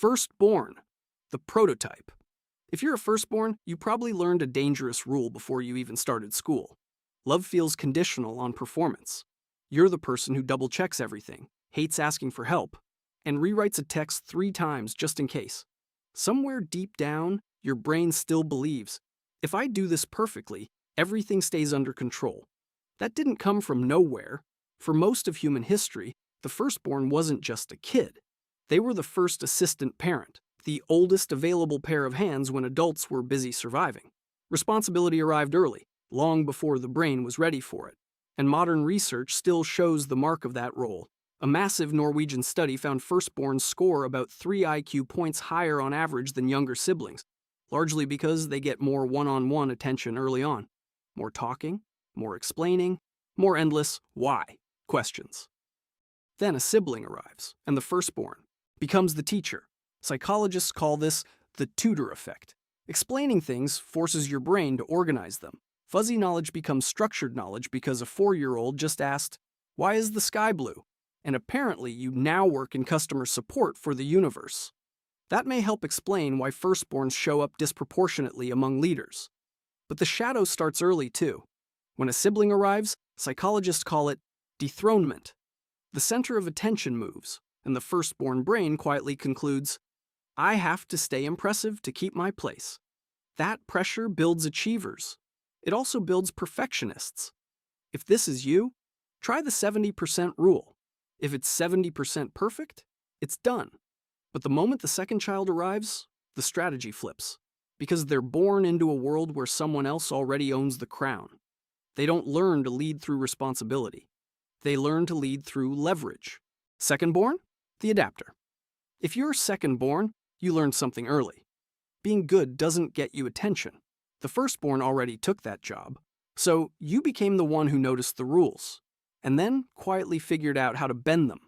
Firstborn, the prototype. If you're a firstborn, you probably learned a dangerous rule before you even started school. Love feels conditional on performance. You're the person who double-checks everything, hates asking for help, and rewrites a text 3 times just in case. Somewhere deep down, your brain still believes, if I do this perfectly, everything stays under control. That didn't come from nowhere. For most of human history, the firstborn wasn't just a kid. They were the first assistant parent, the oldest available pair of hands when adults were busy surviving. Responsibility arrived early, long before the brain was ready for it, and modern research still shows the mark of that role. A massive Norwegian study found firstborns score about 3 IQ points higher on average than younger siblings, largely because they get more one-on-one attention early on. More talking, more explaining, more endless why questions. Then a sibling arrives, and the firstborn becomes the teacher. Psychologists call this the tutor effect. Explaining things forces your brain to organize them. Fuzzy knowledge becomes structured knowledge because a 4-year-old just asked, "Why is the sky blue?" And apparently you now work in customer support for the universe. That may help explain why firstborns show up disproportionately among leaders. But the shadow starts early too. When a sibling arrives, psychologists call it dethronement. The center of attention moves, and the firstborn brain quietly concludes, I have to stay impressive to keep my place. That pressure builds achievers. It also builds perfectionists. If this is you, try the 70% rule. If it's 70% perfect, it's done. But the moment the second child arrives, the strategy flips, because they're born into a world where someone else already owns the crown. They don't learn to lead through responsibility. They learn to lead through leverage. Secondborn? The adapter. If you're secondborn, you learned something early. Being good doesn't get you attention. The firstborn already took that job, so you became the one who noticed the rules, and then quietly figured out how to bend them.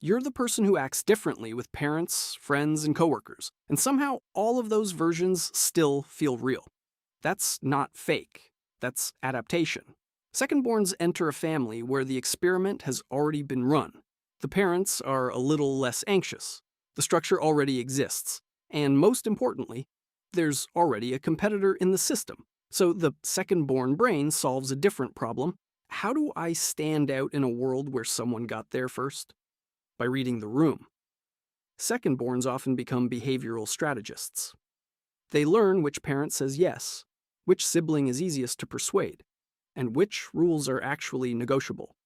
You're the person who acts differently with parents, friends, and coworkers, and somehow all of those versions still feel real. That's not fake. That's adaptation. Secondborns enter a family where the experiment has already been run. The parents are a little less anxious. The structure already exists. And most importantly, there's already a competitor in the system. So the secondborn brain solves a different problem. How do I stand out in a world where someone got there first? By reading the room. Secondborns often become behavioral strategists. They learn which parent says yes, which sibling is easiest to persuade, and which rules are actually negotiable.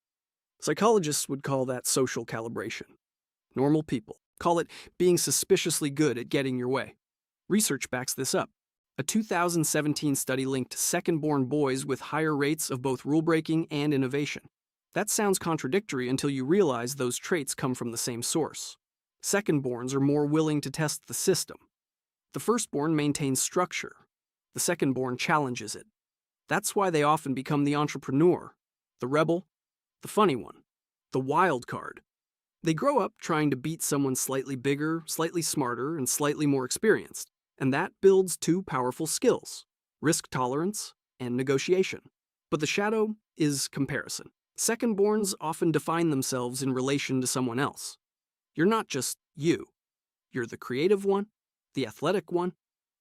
Psychologists would call that social calibration. Normal people call it being suspiciously good at getting your way. Research backs this up. A 2017 study linked secondborn boys with higher rates of both rule-breaking and innovation. That sounds contradictory until you realize those traits come from the same source. Secondborns are more willing to test the system. The firstborn maintains structure. The secondborn challenges it. That's why they often become the entrepreneur, the rebel, the funny one, the wild card. They grow up trying to beat someone slightly bigger, slightly smarter, and slightly more experienced, and that builds 2 powerful skills, risk tolerance and negotiation. But the shadow is comparison. Secondborns often define themselves in relation to someone else. You're not just you. You're the creative one, the athletic one,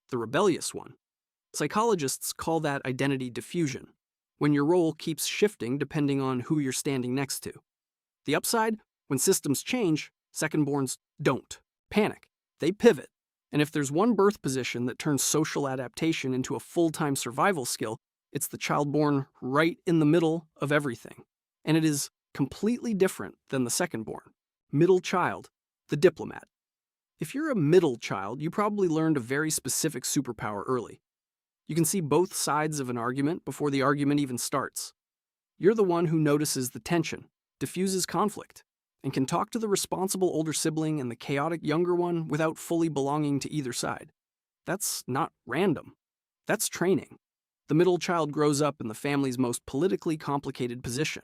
the rebellious one. Psychologists call that identity diffusion, when your role keeps shifting depending on who you're standing next to. The upside, when systems change, secondborns don't panic. They pivot. And if there's one birth position that turns social adaptation into a full-time survival skill, it's the child born right in the middle of everything. And it is completely different than the secondborn. Middle child, the diplomat. If you're a middle child, you probably learned a very specific superpower early. You can see both sides of an argument before the argument even starts. You're the one who notices the tension, diffuses conflict, and can talk to the responsible older sibling and the chaotic younger one without fully belonging to either side. That's not random. That's training. The middle child grows up in the family's most politically complicated position.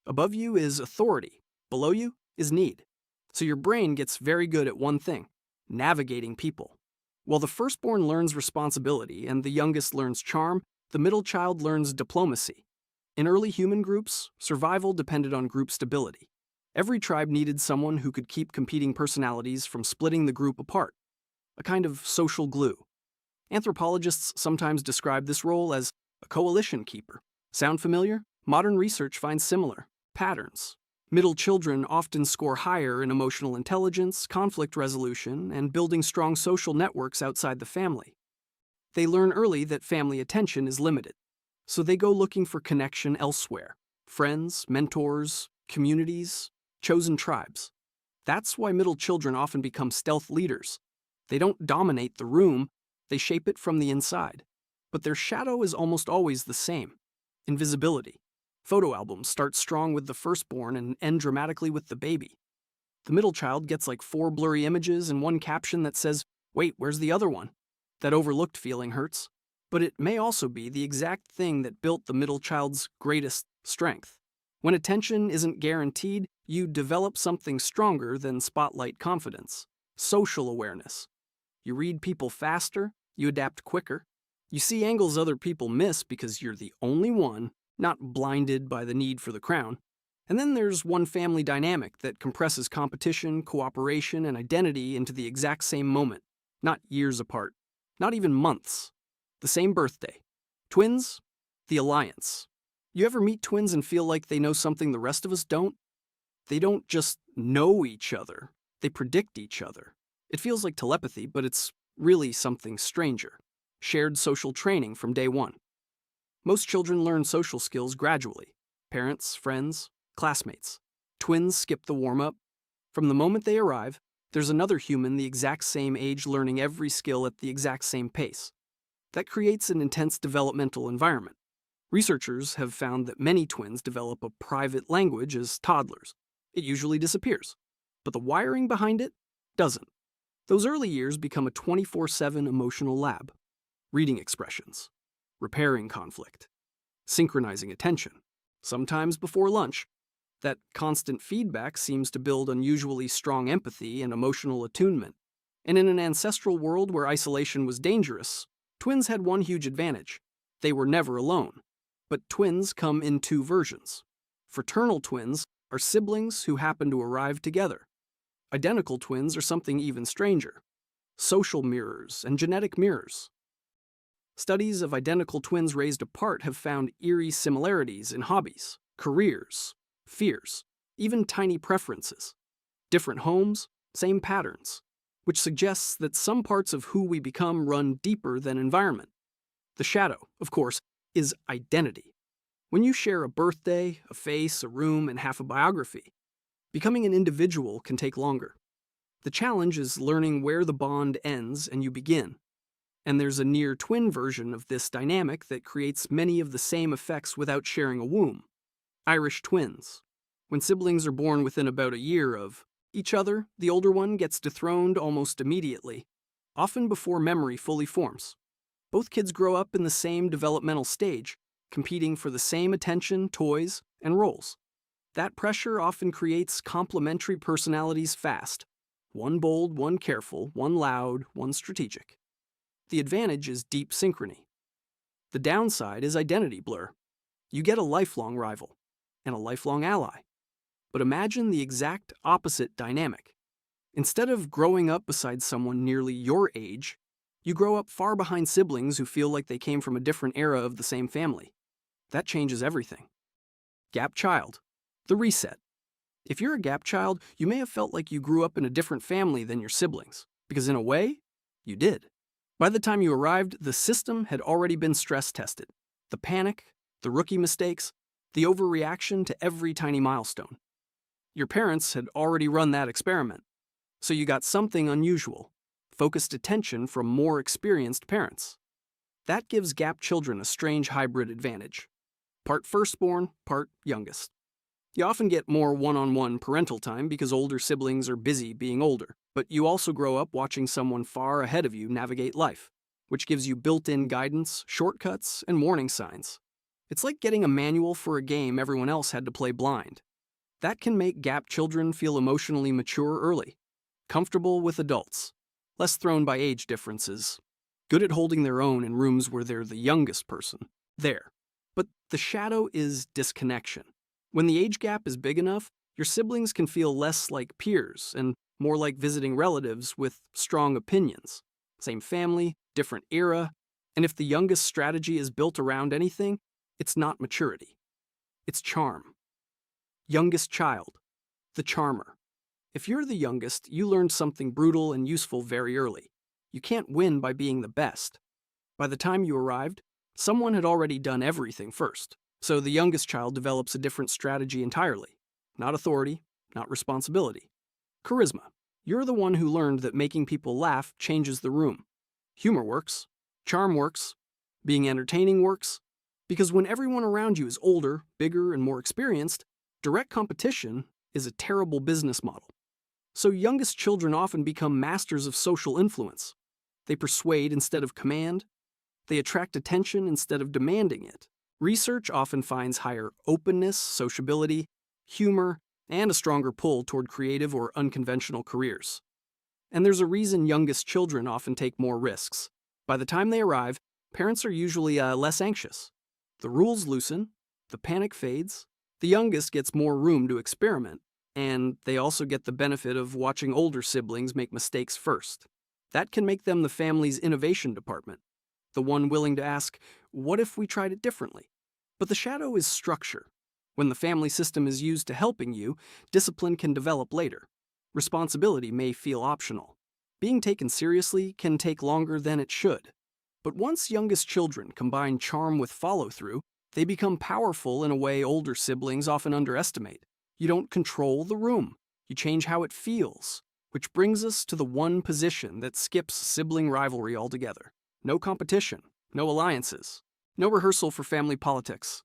Above you is authority. Below you is need. So your brain gets very good at one thing, navigating people. While the firstborn learns responsibility and the youngest learns charm, the middle child learns diplomacy. In early human groups, survival depended on group stability. Every tribe needed someone who could keep competing personalities from splitting the group apart, a kind of social glue. Anthropologists sometimes describe this role as a coalition keeper. Sound familiar? Modern research finds similar patterns. Middle children often score higher in emotional intelligence, conflict resolution, and building strong social networks outside the family. They learn early that family attention is limited, so they go looking for connection elsewhere: friends, mentors, communities, chosen tribes. That's why middle children often become stealth leaders. They don't dominate the room, they shape it from the inside. But their shadow is almost always the same: invisibility. Photo albums start strong with the firstborn and end dramatically with the baby. The middle child gets like 4 blurry images and one caption that says, "Wait, where's the other one?" That overlooked feeling hurts, but it may also be the exact thing that built the middle child's greatest strength. When attention isn't guaranteed, you develop something stronger than spotlight confidence: social awareness. You read people faster, you adapt quicker, you see angles other people miss because you're the only one, not blinded by the need for the crown. And then there's one family dynamic that compresses competition, cooperation, and identity into the exact same moment, not years apart, not even months. The same birthday. Twins, the alliance. You ever meet twins and feel like they know something the rest of us don't? They don't just know each other, they predict each other. It feels like telepathy, but it's really something stranger: shared social training from day one. Most children learn social skills gradually: parents, friends, classmates. Twins skip the warm-up. From the moment they arrive, there's another human the exact same age learning every skill at the exact same pace. That creates an intense developmental environment. Researchers have found that many twins develop a private language as toddlers. It usually disappears, but the wiring behind it doesn't. Those early years become a 24/7 emotional lab: reading expressions, repairing conflict, synchronizing attention, sometimes before lunch. That constant feedback seems to build unusually strong empathy and emotional attunement. And in an ancestral world where isolation was dangerous, twins had one huge advantage: they were never alone. But twins come in 2 versions. Fraternal twins are siblings who happen to arrive together. Identical twins are something even stranger: social mirrors and genetic mirrors. Studies of identical twins raised apart have found eerie similarities in hobbies, careers, fears, even tiny preferences. Different homes, same patterns, which suggests that some parts of who we become run deeper than environment. The shadow, of course, is identity. When you share a birthday, a face, a room, and half a biography, becoming an individual can take longer. The challenge is learning where the bond ends and you begin. And there's a near twin version of this dynamic that creates many of the same effects without sharing a womb: Irish twins. When siblings are born within about a year of each other, the older one gets dethroned almost immediately, often before memory fully forms. Both kids grow up in the same developmental stage, competing for the same attention, toys, and roles. That pressure often creates complementary personalities fast: one bold, one careful, one loud, one strategic. The advantage is deep synchrony. The downside is identity blur. You get a lifelong rival and a lifelong ally. But imagine the exact opposite dynamic. Instead of growing up beside someone nearly your age, you grow up far behind siblings who feel like they came from a different era of the same family. That changes everything. Gap child. The reset. If you're a gap child, you may have felt like you grew up in a different family than your siblings, because in a way, you did. By the time you arrived, the system had already been stress tested. The panic, the rookie mistakes, the overreaction to every tiny milestone. Your parents had already run that experiment, so you got something unusual: focused attention from more experienced parents. That gives gap children a strange hybrid advantage: part firstborn, part youngest. You often get more one-on-one parental time because older siblings are busy being older, but you also grow up watching someone far ahead of you navigate life, which gives you built-in guidance, shortcuts, and warning signs. It's like getting a manual for a game everyone else had to play blind. That can make gap children feel emotionally mature early, comfortable with adults, less thrown by age differences, good at holding their own in rooms where they're the youngest person. There. But the shadow is disconnection. When the age gap is big enough, Your siblings can feel less like peers and more like visiting relatives with strong opinions. Same family, different era, and if the youngest strategy is built around anything, it's not maturity. It's charm. Youngest child, the charmer. If you're the youngest, you learned something brutal and useful very early. You can't win by being the best. By the time you arrived, someone had already done everything first, so the youngest child develops a different strategy entirely. Not authority, not responsibility. Charisma. You're the one who learned that making people laugh changes the room. Humor works. Charm works. Being entertaining works. Because when everyone around you is older, bigger, and more experienced, direct competition is a terrible business model. So youngest children often become masters of social influence. They persuade instead of command. They attract attention instead of demanding it. Research often finds higher openness, sociability, humor, and a stronger pull toward creative or unconventional careers. And there's a reason youngest children often take more risks. By the time they arrive, parents are usually less anxious. The rules loosen, the panic fades, the youngest gets more room to experiment, and they also get the benefit of watching older siblings make mistakes first. That can make them the family's innovation department, the one willing to ask, what if we tried it differently? But the shadow is structure. When the family system is used to helping you, discipline can develop later. Responsibility may feel optional. Being taken seriously can take longer than it should. But once youngest children combine charm with follow-through, they become powerful in a way older siblings often underestimate. You don't control the room. You change how it feels, which brings us to the one position that skips sibling rivalry altogether. No competition, no alliances, no rehearsal for family politics.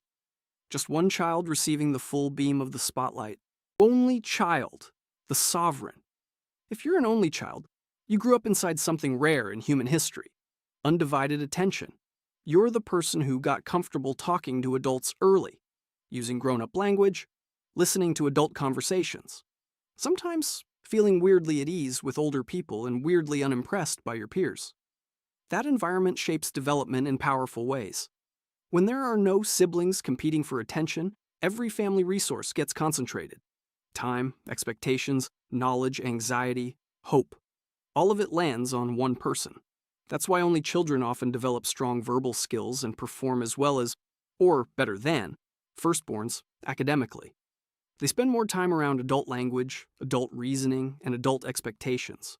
Just one child receiving the full beam of the spotlight. Only child, the sovereign. If you're an only child, you grew up inside something rare in human history. Undivided attention. You're the person who got comfortable talking to adults early, using grown-up language, listening to adult conversations. Sometimes feeling weirdly at ease with older people and weirdly unimpressed by your peers. That environment shapes development in powerful ways. When there are no siblings competing for attention, every family resource gets concentrated. Time, expectations, knowledge, anxiety, hope. All of it lands on one person. That's why only children often develop strong verbal skills and perform as well as, or better than, firstborns academically. They spend more time around adult language, adult reasoning, and adult expectations.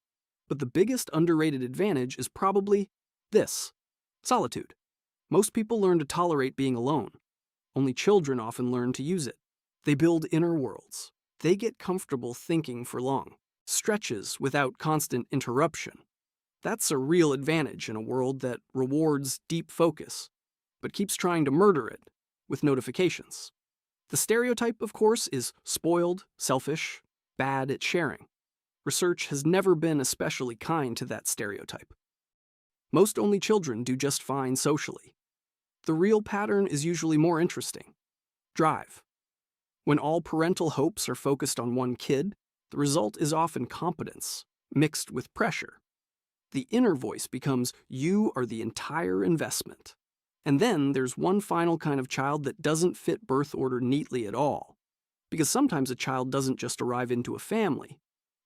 But the biggest underrated advantage is probably this: solitude. Most people learn to tolerate being alone. Only children often learn to use it. They build inner worlds. They get comfortable thinking for long, stretches without constant interruption. That's a real advantage in a world that rewards deep focus, but keeps trying to murder it with notifications. The stereotype, of course, is spoiled, selfish, bad at sharing. Research has never been especially kind to that stereotype. Most only children do just fine socially. The real pattern is usually more interesting. Drive. When all parental hopes are focused on one kid, the result is often competence, mixed with pressure. The inner voice becomes, you are the entire investment. And then there's one final kind of child that doesn't fit birth order neatly at all. Because sometimes a child doesn't just arrive into a family.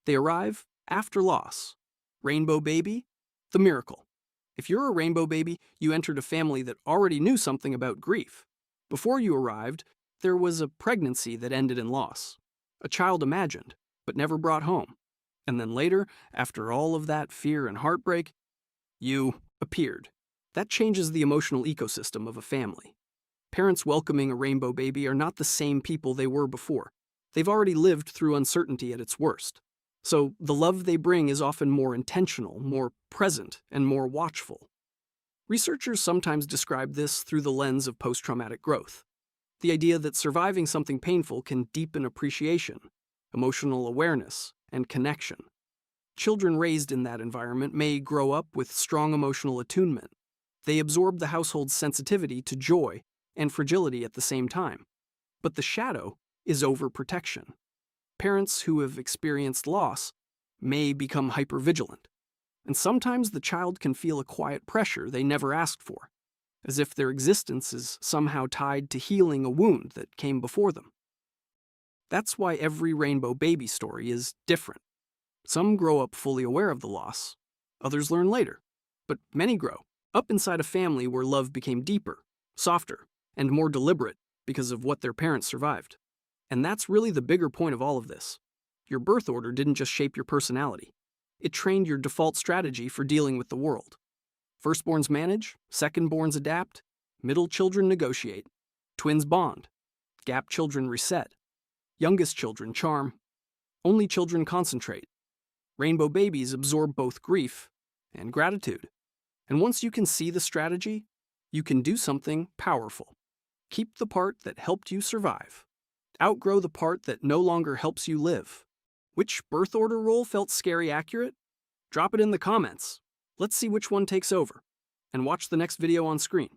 They arrive after loss. Rainbow baby, the miracle. If you're a rainbow baby, you entered a family that already knew something about grief. Before you arrived, there was a pregnancy that ended in loss. A child imagined, but never brought home. And then later, after all of that fear and heartbreak, you appeared. That changes the emotional ecosystem of a family. Parents welcoming a rainbow baby are not the same people they were before. They've already lived through uncertainty at its worst. So the love they bring is often more intentional, more present, and more watchful. Researchers sometimes describe this through the lens of post-traumatic growth. The idea that surviving something painful can deepen appreciation, emotional awareness, and connection. Children raised in that environment may grow up with strong emotional attunement. They absorb the household's sensitivity to joy and fragility at the same time. But the shadow is overprotection. Parents who have experienced loss may become hypervigilant, and sometimes the child can feel a quiet pressure they never asked for, as if their existence is somehow tied to healing a wound that came before them. That's why every rainbow baby story is different. Some grow up fully aware of the loss, others learn later, but many grow up inside a family where love became deeper, softer, and more deliberate because of what their parents survived. And that's really the bigger point of all of this. Your birth order didn't just shape your personality, it trained your default strategy for dealing with the world. Firstborns manage, secondborns adapt, middle children negotiate, twins bond, gap children reset, youngest children charm, only children concentrate. Rainbow babies absorb both grief and gratitude. And once you can see the strategy, you can do something powerful. Keep the part that helped you survive. Outgrow the part that no longer helps you live. Which birth order role felt scary accurate? Drop it in the comments. Let's see which one takes over. And watch the next video on screen.